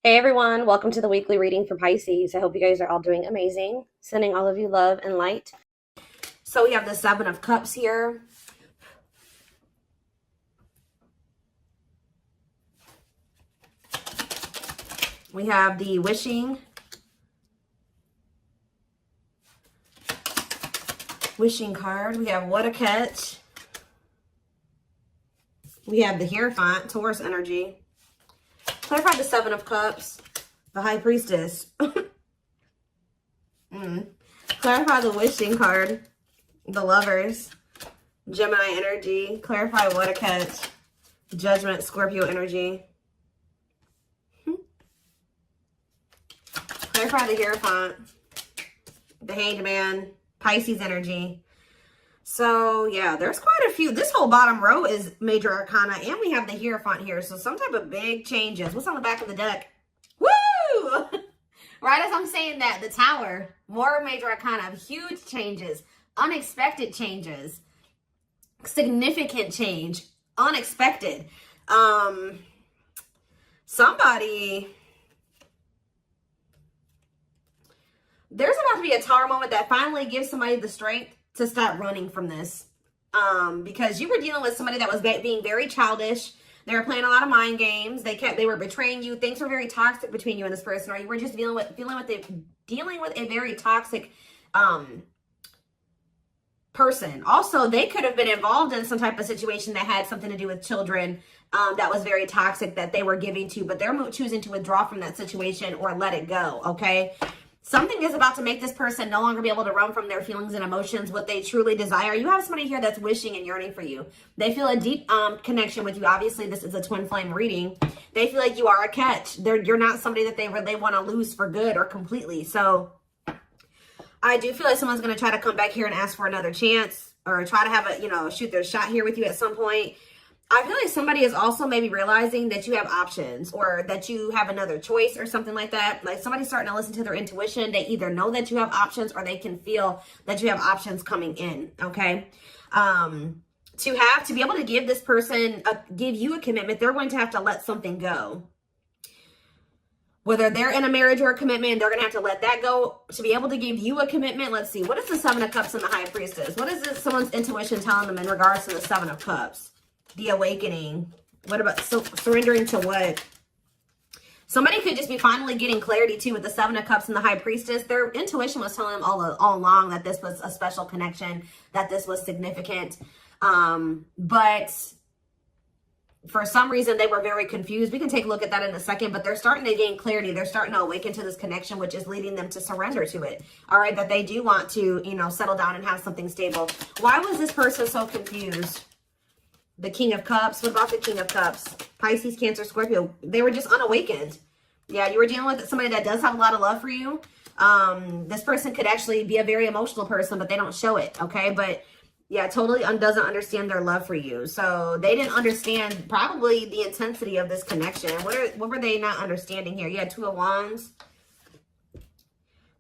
Hey everyone, welcome to the weekly reading for Pisces. I hope you guys are all doing amazing. Sending all of you love and light. So we have the Seven of Cups here. We have the wishing card. We have what a catch. We have the Hierophant, Taurus energy. Clarify the Seven of Cups, the High Priestess. Clarify the wishing card, the Lovers, Gemini energy. Clarify what a catch, Judgment, Scorpio energy. Clarify the Hierophant, the Hanged Man, Pisces energy. So, yeah, there's quite a few. This whole bottom row is major arcana, and we have the Hierophant here. So, some type of big changes. What's on the back of the deck? Woo! Right as I'm saying that, the Tower, more major arcana, huge changes, unexpected changes, significant change, unexpected. Somebody... There's about to be a Tower moment that finally gives somebody the strength to stop running from this. Because you were dealing with somebody that was being very childish. They were playing a lot of mind games. They were betraying you. Things were very toxic between you and this person, or you were just dealing with a very toxic person. Also, they could have been involved in some type of situation that had something to do with children that was very toxic that they were giving to, but they're choosing to withdraw from that situation or let it go, okay? Something is about to make this person no longer be able to run from their feelings and emotions, what they truly desire. You have somebody here that's wishing and yearning for you. They feel a deep connection with you. Obviously, this is a twin flame reading. They feel like you are a catch. You're not somebody that they want to lose for good or completely. So I do feel like someone's going to try to come back here and ask for another chance or try to have a, shoot their shot here with you at some point. I feel like somebody is also maybe realizing that you have options or that you have another choice or something like that. Like somebody's starting to listen to their intuition. They either know that you have options or they can feel that you have options coming in, okay? To be able to give this person, give you a commitment, they're going to have to let something go. Whether they're in a marriage or a commitment, they're going to have to let that go to be able to give you a commitment. Let's see. What is the Seven of Cups and the High Priestess? What is someone's intuition telling them in regards to the Seven of Cups? The awakening. What about surrendering to what? Somebody could just be finally getting clarity too with the Seven of Cups and the High Priestess. Their intuition was telling them all along that this was a special connection, that this was significant. But for some reason, they were very confused. We can take a look at that in a second, but they're starting to gain clarity. They're starting to awaken to this connection, which is leading them to surrender to it. All right, that they do want to, settle down and have something stable. Why was this person so confused? The King of Cups. What about the King of Cups? Pisces, Cancer, Scorpio. They were just unawakened. Yeah, you were dealing with somebody that does have a lot of love for you. This person could actually be a very emotional person, but they don't show it, okay? But yeah, totally doesn't understand their love for you. So they didn't understand probably the intensity of this connection. What were they not understanding here? You had Two of Wands.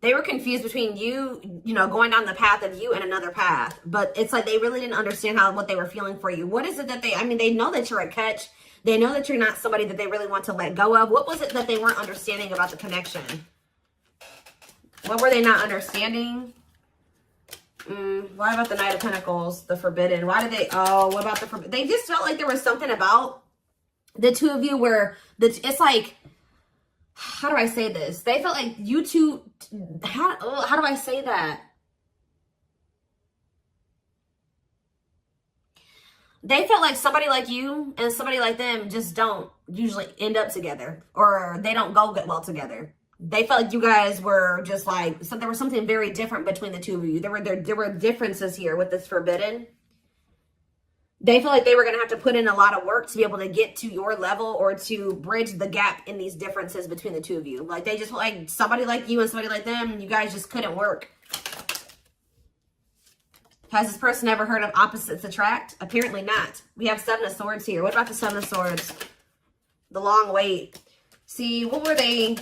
They were confused between you, going down the path of you and another path. But it's like they really didn't understand what they were feeling for you. What is it that they know that you're a catch. They know that you're not somebody that they really want to let go of. What was it that they weren't understanding about the connection? What were they not understanding? Why about the Knight of Pentacles, the Forbidden? Why did they, what about the Forbidden? They just felt like there was something about the two of you where it's like, how do I say this? They felt like you two, how do I say that? They felt like somebody like you and somebody like them just don't usually end up together, or they don't go well together. They felt like you guys were just like, there was something very different between the two of you. There were differences here with this Forbidden. They feel like they were going to have to put in a lot of work to be able to get to your level or to bridge the gap in these differences between the two of you. Like they just like somebody like you and somebody like them, you guys just couldn't work. Has this person ever heard of opposites attract? Apparently not. We have Seven of Swords here. What about the Seven of Swords? The long wait. See, what were they?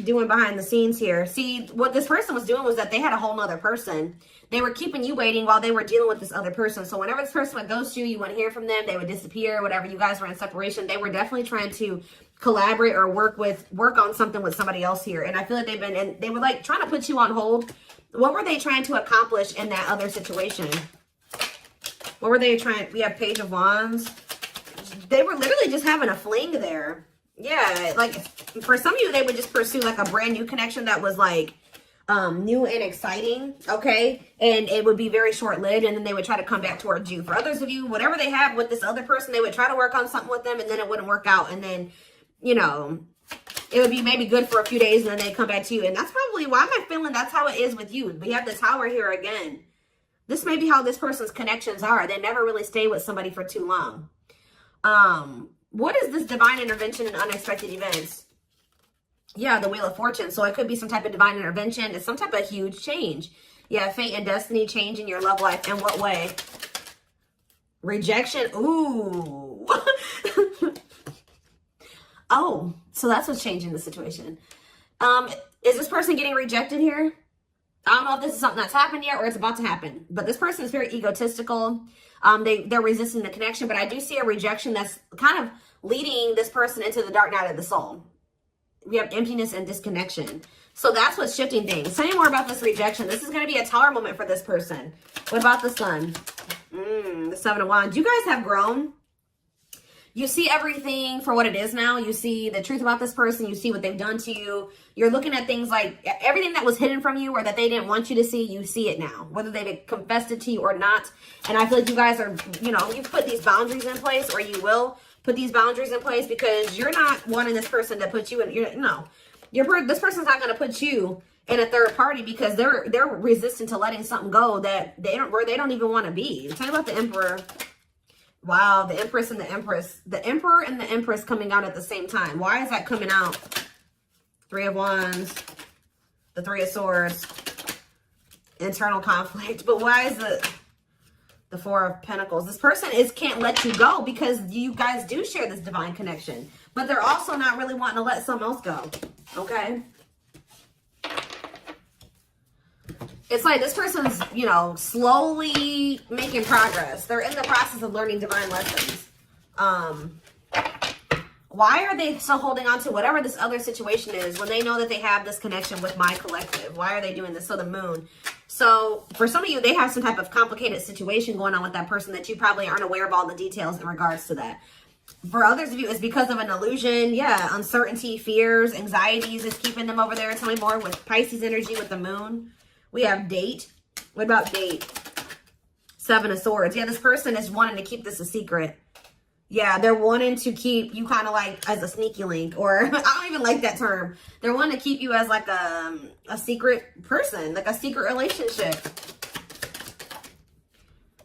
doing behind the scenes here? See, what this person was doing was that they had a whole nother person. They were keeping you waiting while they were dealing with this other person. So whenever this person would ghost you, you wouldn't hear from them. They would disappear. Whatever, you guys were in separation. They were definitely trying to collaborate or work on something with somebody else here. And I feel like they were like trying to put you on hold. What were they trying to accomplish in that other situation? What were they trying? We have Page of Wands. They were literally just having a fling there. Yeah, like for some of you, they would just pursue like a brand new connection that was like new and exciting, okay? And it would be very short-lived, and then they would try to come back towards you. For others of you, whatever they have with this other person, they would try to work on something with them, and then it wouldn't work out. And then, you know, it would be maybe good for a few days, and then they'd come back to you. And that's probably why I'm feeling that's how it is with you. We have the Tower here again. This may be how this person's connections are. They never really stay with somebody for too long. What is this divine intervention and unexpected events? Yeah, the Wheel of Fortune. So it could be some type of divine intervention. It's some type of huge change. Yeah, fate and destiny change in your love life. In what way? Rejection. Ooh. Oh, so that's what's changing the situation. Is this person getting rejected here? I don't know if this is something that's happened yet or it's about to happen. But this person is very egotistical. They're resisting the connection. But I do see a rejection that's kind of leading this person into the dark night of the soul. We have emptiness and disconnection. So that's what's shifting things. Tell me more about this rejection. This is going to be a Tower moment for this person. What about the Sun? The Seven of Wands. You guys have grown. You see everything for what it is now. You see the truth about this person. You see what they've done to you. You're looking at things like everything that was hidden from you or that they didn't want you to see, you see it now. Whether they've confessed it to you or not. And I feel like you guys are, you know, you've put these boundaries in place, or you will put these boundaries in place, because you're not wanting this person to put you in, this person's not going to put you in a third party, because they're resistant to letting something go that they don't even want to be. Tell me about the Emperor. Wow, the Empress and the Empress. The Emperor and the Empress coming out at the same time. Why is that coming out? Three of Wands, the Three of Swords, internal conflict. But why is the Four of Pentacles? This person can't let you go, because you guys do share this divine connection. But they're also not really wanting to let something else go. Okay? It's like this person's, slowly making progress. They're in the process of learning divine lessons. Why are they still holding on to whatever this other situation is when they know that they have this connection with my collective? Why are they doing this? So the Moon. So for some of you, they have some type of complicated situation going on with that person that you probably aren't aware of all the details in regards to that. For others of you, it's because of an illusion. Yeah, uncertainty, fears, anxieties is keeping them over there. Tell me more with Pisces energy with the Moon. We have Date. What about Date? Seven of Swords. Yeah, this person is wanting to keep this a secret. Yeah, they're wanting to keep you kind of like as a sneaky link, or I don't even like that term. They're wanting to keep you as like a secret person, like a secret relationship.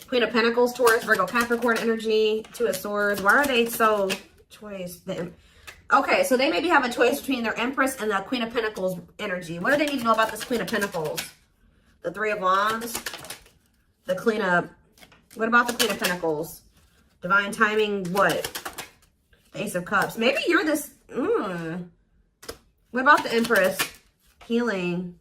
Queen of Pentacles, Taurus, Virgo, Capricorn energy, Two of Swords. Why are they so choice? Okay, so they maybe have a choice between their Empress and the Queen of Pentacles energy. What do they need to know about this Queen of Pentacles? The Three of Wands, the Queen of... What about the Queen of Pentacles? Divine timing, what? The Ace of Cups. Maybe you're this... What about the Empress? Healing.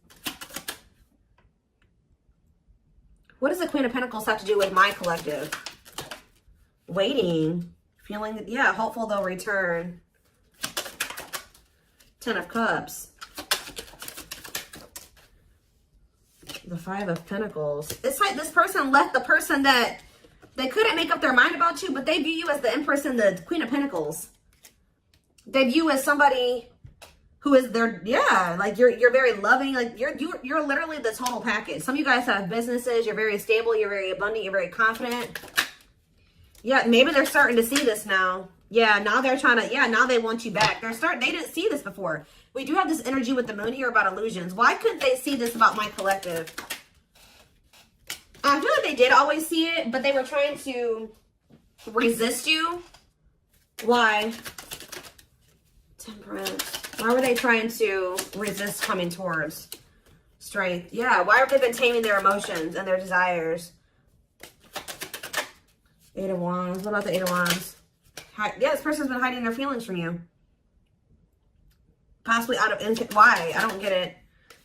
What does the Queen of Pentacles have to do with my collective? Waiting. Feeling... Yeah, hopeful they'll return. Ten of Cups. The Five of Pentacles. It's like this person left the person that they couldn't make up their mind about you, but they view you as the Empress and the Queen of Pentacles. They view you as somebody who is their, like you're very loving, like you're literally the total package. Some of you guys have businesses, you're very stable, you're very abundant, you're very confident. Yeah, maybe they're starting to see this now. Yeah, now they're trying to, now they want you back. They didn't see this before. We do have this energy with the Moon here about illusions. Why couldn't they see this about my collective? I feel like they did always see it, but they were trying to resist you. Why? Temperance. Why were they trying to resist coming towards Strength? Yeah, why have they been taming their emotions and their desires? Eight of Wands. What about the Eight of Wands? Yeah, this person's been hiding their feelings from you. Possibly out of, why? I don't get it.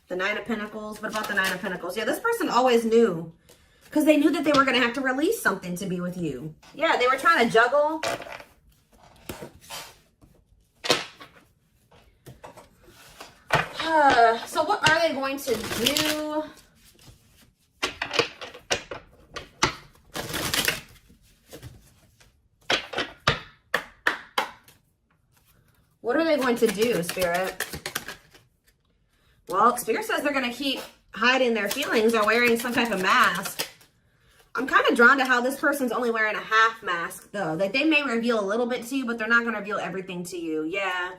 The Nine of Pentacles. What about the Nine of Pentacles? Yeah, this person always knew. Because they knew that they were going to have to release something to be with you. Yeah, they were trying to juggle. So what are they going to do? What are they going to do, Spirit? Well, Spirit says they're going to keep hiding their feelings or wearing some type of mask. I'm kind of drawn to how this person's only wearing a half mask, though. Like, they may reveal a little bit to you, but they're not going to reveal everything to you. Yeah.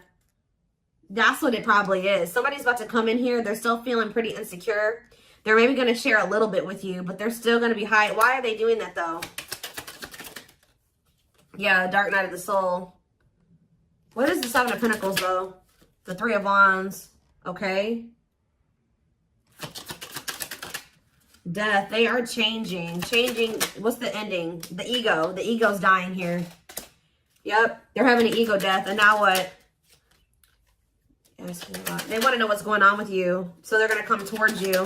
That's what it probably is. Somebody's about to come in here. They're still feeling pretty insecure. They're maybe going to share a little bit with you, but they're still going to be hiding. Why are they doing that, though? Yeah, Dark Night of the Soul. What is the Seven of Pentacles, though? The Three of Wands. Okay. Death. They are changing. Changing. What's the ending? The ego. The ego's dying here. Yep. They're having an ego death. And now what? They want to know what's going on with you. So they're going to come towards you.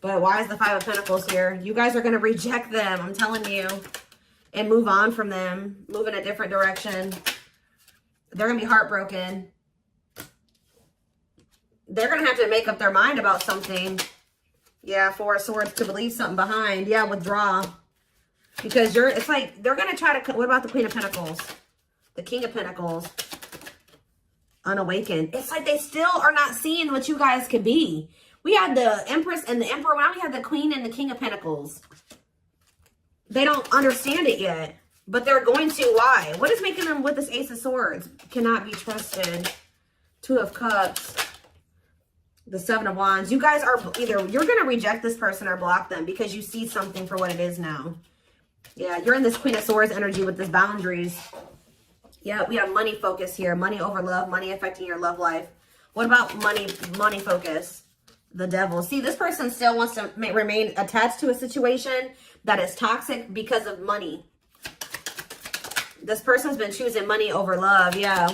But why is the Five of Pentacles here? You guys are going to reject them. I'm telling you. And move on from them. Move in a different direction. They're going to be heartbroken. They're going to have to make up their mind about something. Yeah, Four of Swords to leave something behind. Yeah, withdraw. Because it's like, they're going to try to, what about the Queen of Pentacles? The King of Pentacles. Unawakened. It's like they still are not seeing what you guys could be. We had the Empress and the Emperor. Now we have the Queen and the King of Pentacles. They don't understand it yet. But they're going to. Why? What is making them with this Ace of Swords? Cannot be trusted. Two of Cups. The Seven of Wands. You guys are either, you're going to reject this person or block them because you see something for what it is now. Yeah, you're in this Queen of Swords energy with this boundaries. Yeah, we have money focus here. Money over love. Money affecting your love life. What about money focus? The Devil. See, this person still wants to remain attached to a situation that is toxic because of money. This person's been choosing money over love. Yeah.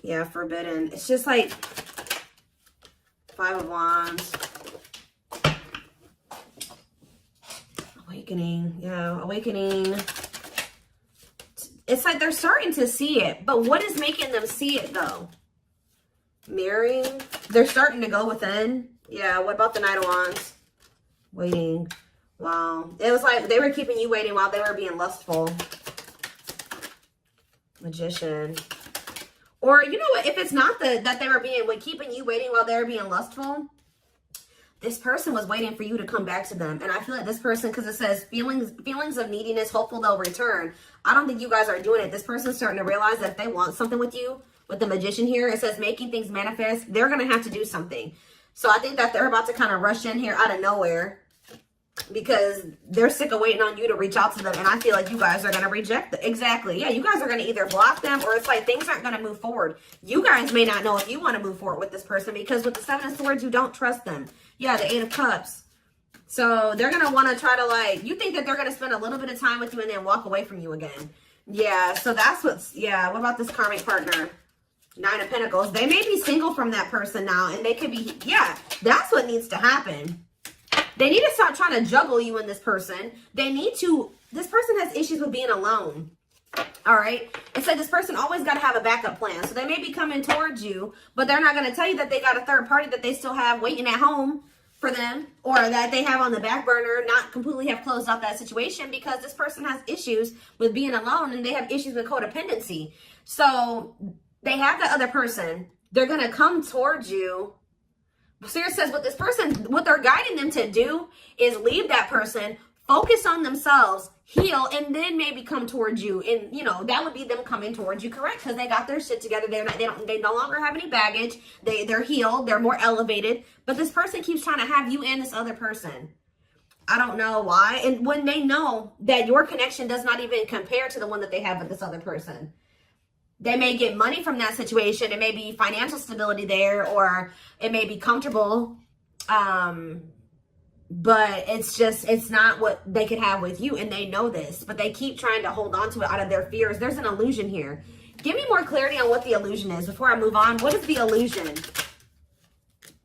Yeah, forbidden. It's just like Five of Wands. Awakening. Yeah, awakening. It's like they're starting to see it. But what is making them see it, though? Mirroring. They're starting to go within. Yeah, what about the Knight of Wands? Waiting. Wow. It was like they were keeping you waiting while they were being lustful. Magician. Or, you know what? If it's not that they were keeping you waiting while they were being lustful, this person was waiting for you to come back to them. And I feel like this person, because it says feelings of neediness, hopeful they'll return. I don't think you guys are doing it. This person's starting to realize that if they want something with you, with the Magician here, it says making things manifest, they're going to have to do something. So I think that they're about to kind of rush in here out of nowhere because they're sick of waiting on you to reach out to them. And I feel like you guys are going to reject them. Exactly. Yeah, you guys are going to either block them or it's like things aren't going to move forward. You guys may not know if you want to move forward with this person because with the Seven of Swords, you don't trust them. Yeah, the Eight of Cups. So they're going to want to try to like, you think that they're going to spend a little bit of time with you and then walk away from you again. Yeah, so that's what's, yeah, what about this karmic partner? Nine of Pentacles. They may be single from that person now and they could be, yeah, that's what needs to happen. They need to stop trying to juggle you and this person. They need to, this person has issues with being alone. All right. It's like this person always got to have a backup plan. So they may be coming towards you, but they're not going to tell you that they got a third party that they still have waiting at home for them or that they have on the back burner, not completely have closed out that situation because this person has issues with being alone and they have issues with codependency. So they have the other person. They're going to come towards you. Spirit says what this person, what they're guiding them to do is leave that person, focus on themselves, heal, and then maybe come towards you. And, you know, that would be them coming towards you, correct? Because they got their shit together. They no longer have any baggage. They're healed. They're more elevated. But this person keeps trying to have you and this other person. I don't know why. And when they know that your connection does not even compare to the one that they have with this other person. They may get money from that situation. It may be financial stability there, or it may be comfortable. But it's not what they could have with you. And they know this, but they keep trying to hold on to it out of their fears. There's an illusion here. Give me more clarity on what the illusion is before I move on. What is the illusion?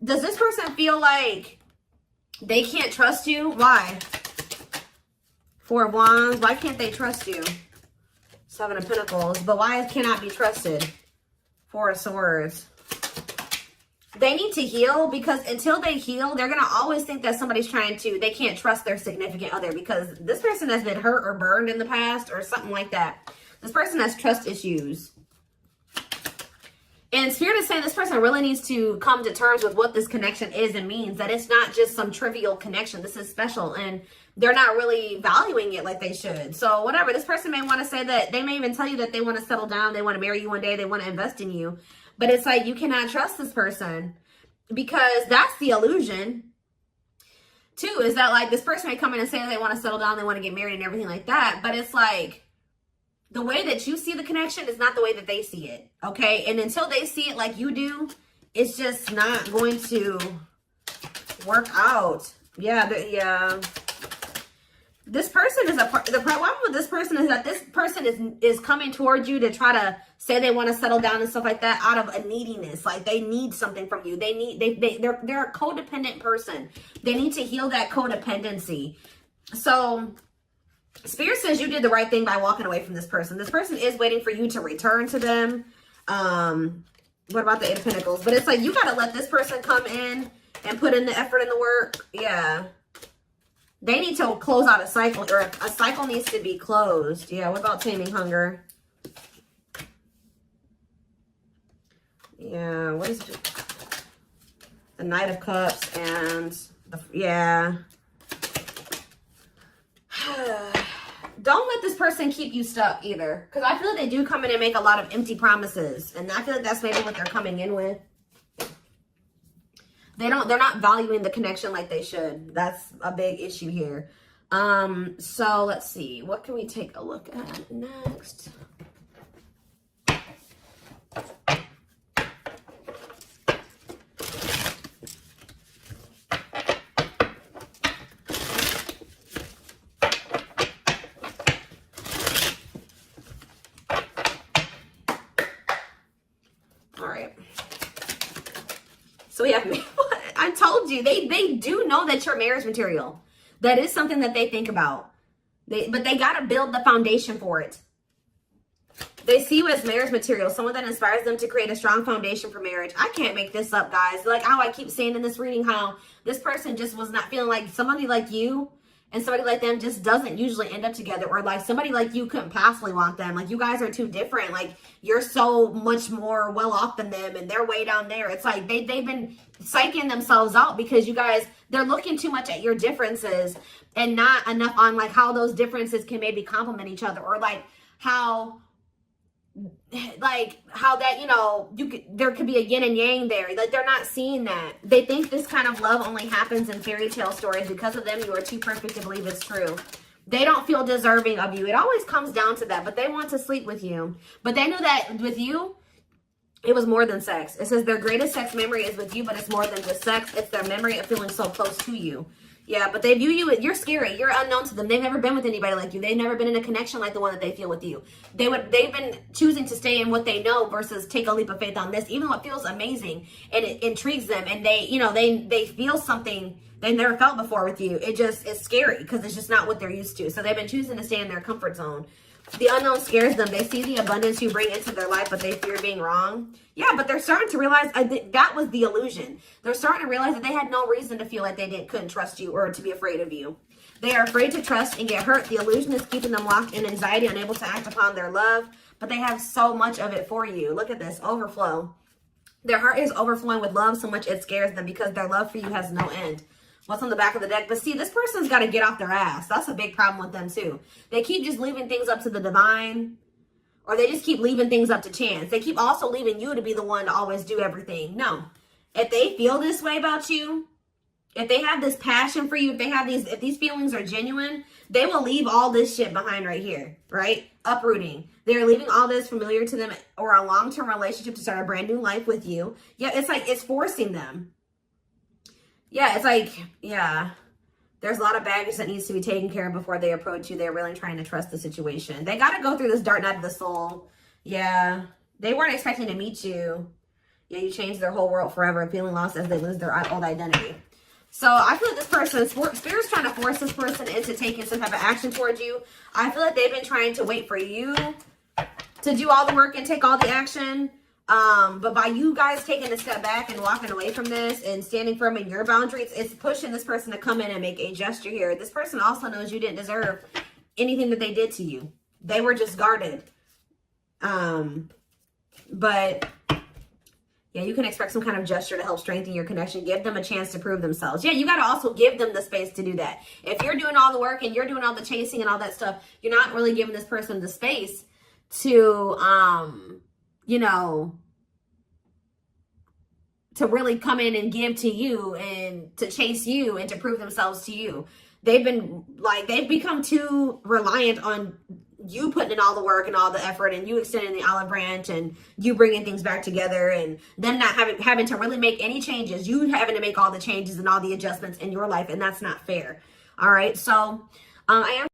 Does this person feel like they can't trust you? Why? Four of Wands. Why can't they trust you? Seven of Pentacles. But why cannot be trusted? Four of Swords. They need to heal, because until they heal, they're going to always think that somebody's trying to, they can't trust their significant other, because this person has been hurt or burned in the past or something like that. This person has trust issues. And Spirit is saying this person really needs to come to terms with what this connection is and means, that it's not just some trivial connection. This is special, and they're not really valuing it like they should. So whatever, this person may want to say that, they may even tell you that they want to settle down, they want to marry you one day, they want to invest in you. But it's like, you cannot trust this person, because that's the illusion. Two, is that like this person may come in and say they want to settle down, they want to get married and everything like that. But it's like, the way that you see the connection is not the way that they see it. Okay. And until they see it like you do, it's just not going to work out. Yeah. Yeah. This person is the problem with this person is that this person is coming towards you to try to say they want to settle down and stuff like that out of a neediness. Like they need something from you. They're a codependent person. They need to heal that codependency. So Spirit says you did the right thing by walking away from this person. This person is waiting for you to return to them. What about the Eight of Pentacles? But it's like, you got to let this person come in and put in the effort and the work. Yeah. They need to close out a cycle, or a cycle needs to be closed. Yeah, what about taming hunger? Yeah, what is it? The Knight of Cups and yeah. Don't let this person keep you stuck either, because I feel like they do come in and make a lot of empty promises, and I feel like that's maybe what they're coming in with. They're not valuing the connection like they should. That's a big issue here. So let's see. What can we take a look at next? All right. So we have, I told you, they do know that you're marriage material. That is something that they think about. But they got to build the foundation for it. They see you as marriage material, someone that inspires them to create a strong foundation for marriage. I can't make this up, guys. Like how I keep saying in this reading, how this person just was not feeling like somebody like you and somebody like them just doesn't usually end up together, or like somebody like you couldn't possibly want them. Like you guys are too different. Like you're so much more well off than them, and they're way down there. It's like they've been psyching themselves out because you guys, they're looking too much at your differences and not enough on like how those differences can maybe complement each other, or like how that, you know, there could be a yin and yang there. Like they're not seeing that. They think this kind of love only happens in fairy tale stories. Because of them, you are too perfect to believe it's true. They don't feel deserving of you. It always comes down to that, but they want to sleep with you. But they knew that with you, it was more than sex. It says their greatest sex memory is with you, but it's more than just sex. It's their memory of feeling so close to you. Yeah, but they view you, you're scary. You're unknown to them. They've never been with anybody like you. They've never been in a connection like the one that they feel with you. They've been choosing to stay in what they know versus take a leap of faith on this, even though it feels amazing and it intrigues them. And they, you know, they feel something they never felt before with you. It just is scary because it's just not what they're used to. So they've been choosing to stay in their comfort zone. The unknown scares them. They see the abundance you bring into their life, but they fear being wrong. Yeah, but they're starting to realize that was the illusion. They're starting to realize that they had no reason to feel like they couldn't trust you or to be afraid of you. They are afraid to trust and get hurt. The illusion is keeping them locked in anxiety, unable to act upon their love, but they have so much of it for you. Look at this, overflow. Their heart is overflowing with love so much it scares them because their love for you has no end. What's on the back of the deck? But see, this person's got to get off their ass. That's a big problem with them too. They keep just leaving things up to the divine, or they just keep leaving things up to chance. They keep also leaving you to be the one to always do everything. No. If they feel this way about you, if they have this passion for you, if these feelings are genuine, they will leave all this shit behind right here, right? Uprooting. They're leaving all this familiar to them or a long-term relationship to start a brand new life with you. Yeah, it's like it's forcing them. Yeah, it's like, yeah, there's a lot of baggage that needs to be taken care of before they approach you. They're really trying to trust the situation. They got to go through this dark night of the soul. Yeah, they weren't expecting to meet you. Yeah, you changed their whole world forever, feeling lost as they lose their old identity. So I feel like this person, Spirit's trying to force this person into taking some type of action towards you. I feel like they've been trying to wait for you to do all the work and take all the action. But by you guys taking a step back and walking away from this and standing firm in your boundaries, it's pushing this person to come in and make a gesture here. This person also knows you didn't deserve anything that they did to you. They were just guarded. But yeah, you can expect some kind of gesture to help strengthen your connection. Give them a chance to prove themselves. Yeah, you got to also give them the space to do that. If you're doing all the work and you're doing all the chasing and all that stuff, you're not really giving this person the space to, you know, to really come in and give to you and to chase you and to prove themselves to you. They've become too reliant on you putting in all the work and all the effort and you extending the olive branch and you bringing things back together and then not having to really make any changes. You having to make all the changes and all the adjustments in your life, and that's not fair. All right, so I am